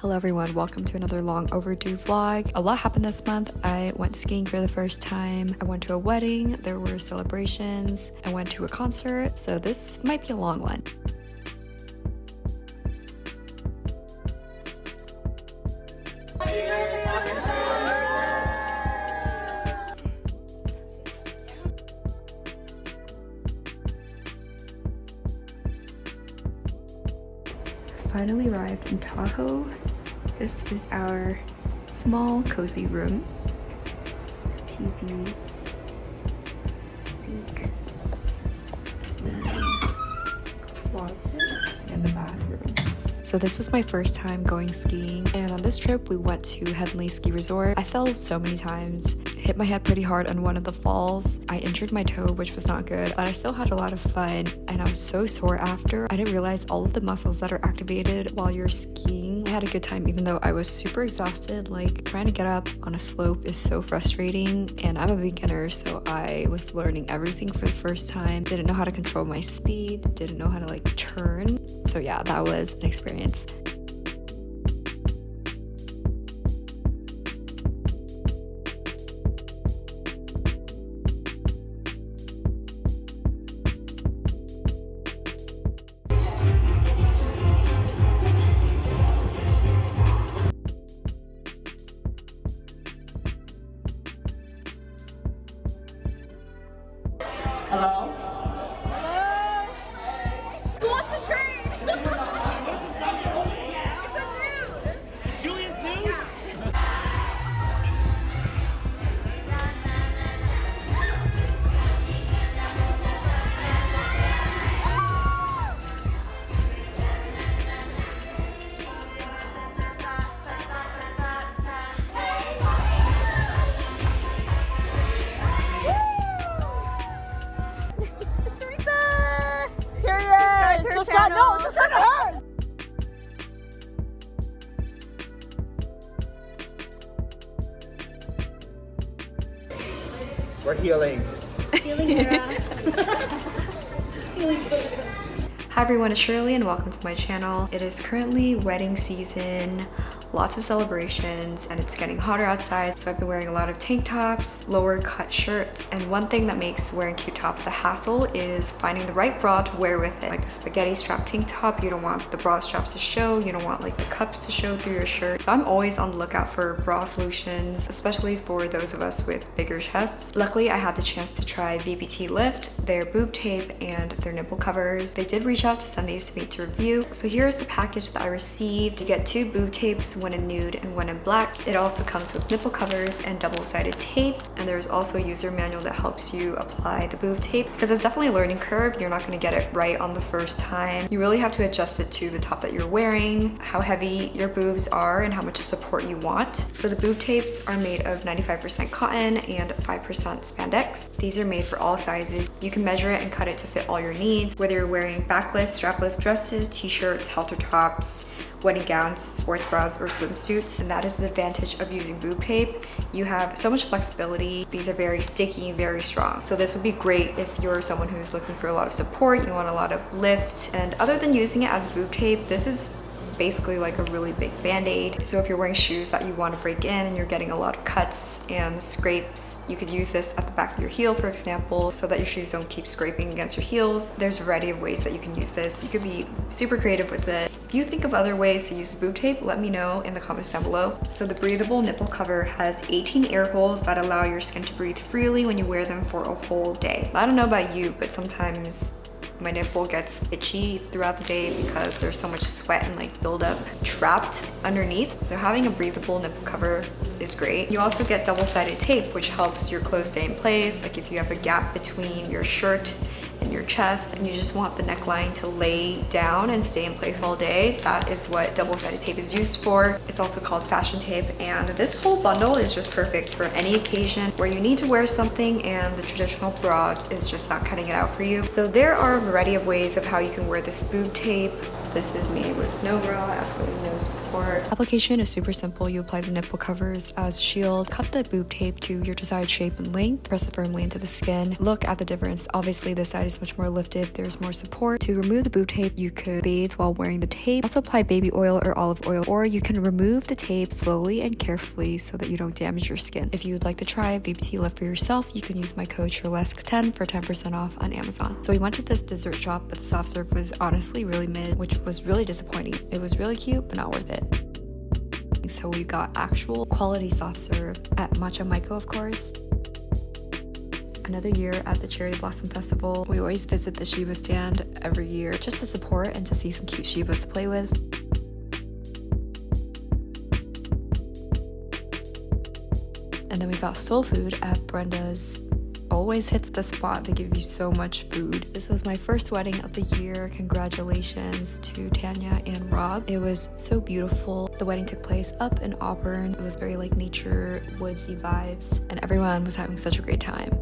Hello everyone, welcome to another long overdue vlog. A lot happened this month. I went skiing for the first time. I went to a wedding, there were celebrations. I went to a concert, so this might be a long one. Finally arrived in Tahoe. This is our small, cozy room. There's TV, sink, closet, and the bathroom. So this was my first time going skiing, and on this trip we went to Heavenly Ski Resort. I fell so many times, hit my head pretty hard on one of the falls. I injured my toe, which was not good, but I still had a lot of fun, and I was so sore after. I didn't realize all of the muscles that are activated while you're skiing. I had a good time even though I was super exhausted. Like, trying to get up on a slope is so frustrating, and I'm a beginner, so I was learning everything for the first time. Didn't know how to control my speed, didn't know how to like turn. So yeah, that was an experience. Hello? Hello? Who wants to trade? It's a nude! Julian's nudes? Subscribe to her! We're healing. Hi everyone, it's Shirley and welcome to my channel. It is currently wedding season, lots of celebrations, and it's getting hotter outside, so I've been wearing a lot of tank tops, lower cut shirts, and one thing that makes wearing cute tops a hassle is finding the right bra to wear with it. Like a spaghetti strap tank top, you don't want the bra straps to show, you don't want like the cups to show through your shirt. So I'm always on the lookout for bra solutions, especially for those of us with bigger chests. Luckily, I had the chance to try VBT Lift, their boob tape, and their nipple covers. They did reach out to send these to me to review. So here's the package that I received. You get 2 boob tapes, one in nude and one in black. It also comes with nipple covers and double-sided tape, and there's also a user manual that helps you apply the boob tape, because it's definitely a learning curve. You're not going to get it right on the first time. You really have to adjust it to the top that you're wearing, how heavy your boobs are, and how much support you want. So the boob tapes are made of 95% cotton and 5% spandex. These are made for all sizes. You can measure it and cut it to fit all your needs, whether you're wearing backless, strapless dresses, t-shirts, halter tops, wedding gowns, sports bras, or swimsuits. And that is the advantage of using boob tape. You have so much flexibility. These are very sticky, very strong. So this would be great if you're someone who's looking for a lot of support, you want a lot of lift. And other than using it as boob tape, this is basically like a really big band-aid. So if you're wearing shoes that you want to break in and you're getting a lot of cuts and scrapes, you could use this at the back of your heel, for example, so that your shoes don't keep scraping against your heels. There's a variety of ways that you can use this. You could be super creative with it. If you think of other ways to use the boob tape, let me know in the comments down below. So the breathable nipple cover has 18 air holes that allow your skin to breathe freely when you wear them for a whole day. I don't know about you, but sometimes my nipple gets itchy throughout the day because there's so much sweat and like buildup trapped underneath. So having a breathable nipple cover is great. You also get double-sided tape, which helps your clothes stay in place. Like if you have a gap between your shirt and your chest and you just want the neckline to lay down and stay in place all day, that is what double-sided tape is used for. It's also called fashion tape, and this whole bundle is just perfect for any occasion where you need to wear something and the traditional bra is just not cutting it out for you. So there are a variety of ways of how you can wear this boob tape. This is me with no bra, absolutely no support. Application is super simple. You apply the nipple covers as a shield, cut the boob tape to your desired shape and length, press it firmly into the skin. Look at the difference. Obviously this side is much more lifted, there's more support. To remove the boob tape, you could bathe while wearing the tape. Also apply baby oil or olive oil, or you can remove the tape slowly and carefully so that you don't damage your skin. If you would like to try VBT Lift for yourself, you can use my code CHRILESQUE10 for 10% off on Amazon. So we went to this dessert shop, but the soft serve was honestly really mid, which was really disappointing. It was really cute, but not worth it. So we got actual quality soft serve at Matcha Maiko, of course. Another year at the Cherry Blossom Festival. We always visit the Shiba stand every year just to support and to see some cute Shibas to play with. And then we got soul food at Brenda's. Always hits the spot. They give you so much food. This was my first wedding of the year. Congratulations to Tanya and Rob. It was so beautiful. The wedding took place up in Auburn. It was very like nature, woodsy vibes, and everyone was having such a great time.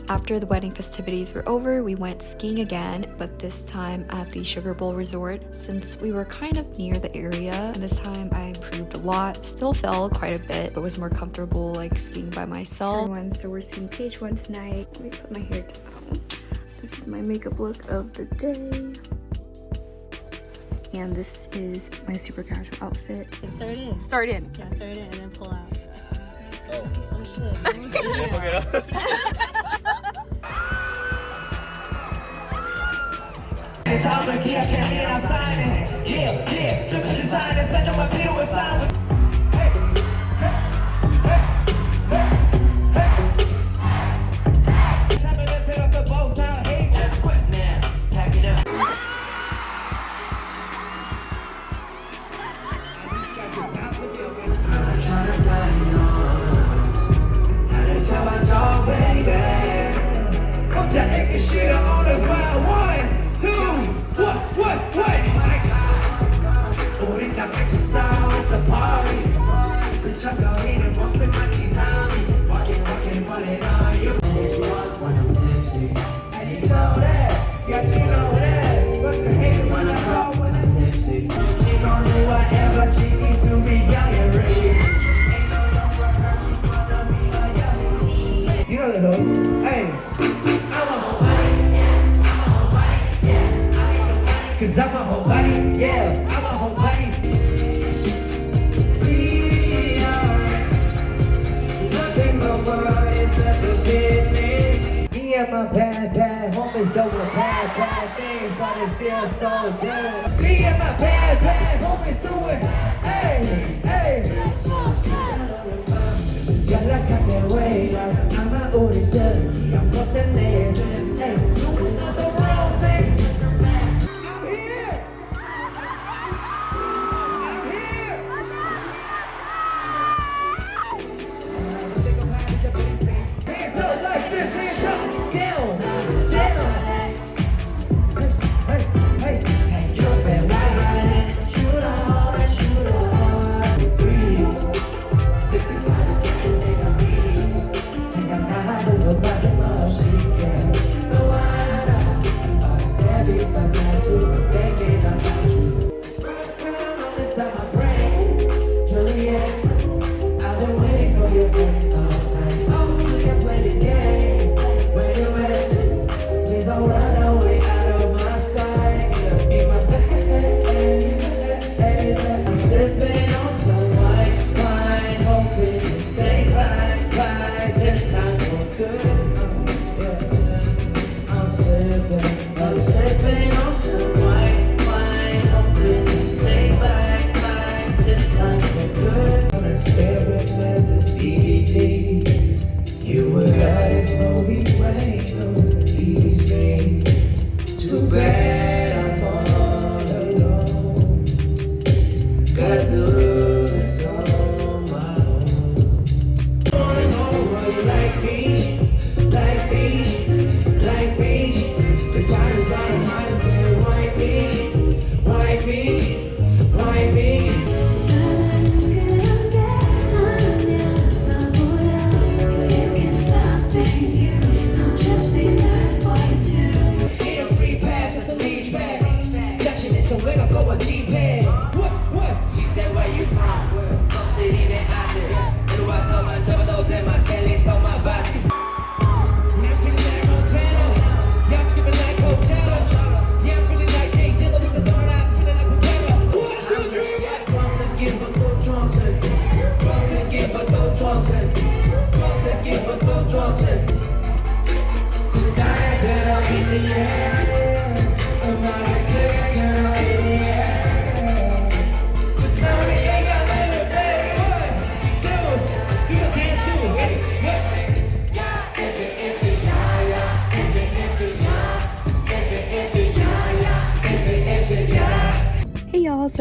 After the wedding festivities were over, we went skiing again, but this time at the Sugar Bowl Resort. Since we were kind of near the area, and this time I improved a lot. Still fell quite a bit, but was more comfortable like skiing by myself. So we're seeing ph-1 tonight. Let me put my hair down. This is my makeup look of the day. And this is my super casual outfit. Start in. Start in. Yeah, start in and then pull out. Oh shit. You know the hook. Hey, I'm a whole body. Cause I'm a whole body. Yeah, I'm a whole body. We are nothing but words that the business. Me and my bad homies don't want bad things, but it feels so good. Me and my bad homies do it. Hey, hey. 연락할게 왜 아마 우리들이 연못된 내일은 누구나 the wrong thing. I'm here. I'm here. Hands up like this, hands up, down, down. Hey, hey, hey, jump and ride, shoot on, shoot on. 65 seconds of me. 생각나는 것 마지막없이 너와 나 Always heavy, but not to thinking about you. Run on inside my brain, Juliet. I've been waiting for your voice all night. Oh, we can play this game. When you're ready, please don't run away out of my sight. Be my baby. I'm sipping on some white wine, hoping you say bye. This time for good. Yes. I'm sipping on some white wine, hoping you say bye. This time for good. On a spirit with this DVD. You would let this movie play on the TV screen. Too bad I'm all alone. Gotta do this on my own. Like me, like me, like me. The time is out of mind until wipe me, wipe me, wipe me.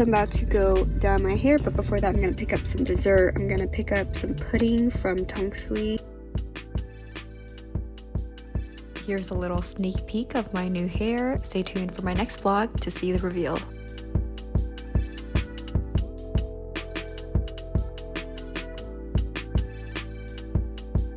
I'm about to go dye my hair, but before that I'm gonna pick up some dessert. I'm gonna pick up some pudding from Tong Sui. Here's a little sneak peek of my new hair. Stay tuned for my next vlog to see the reveal.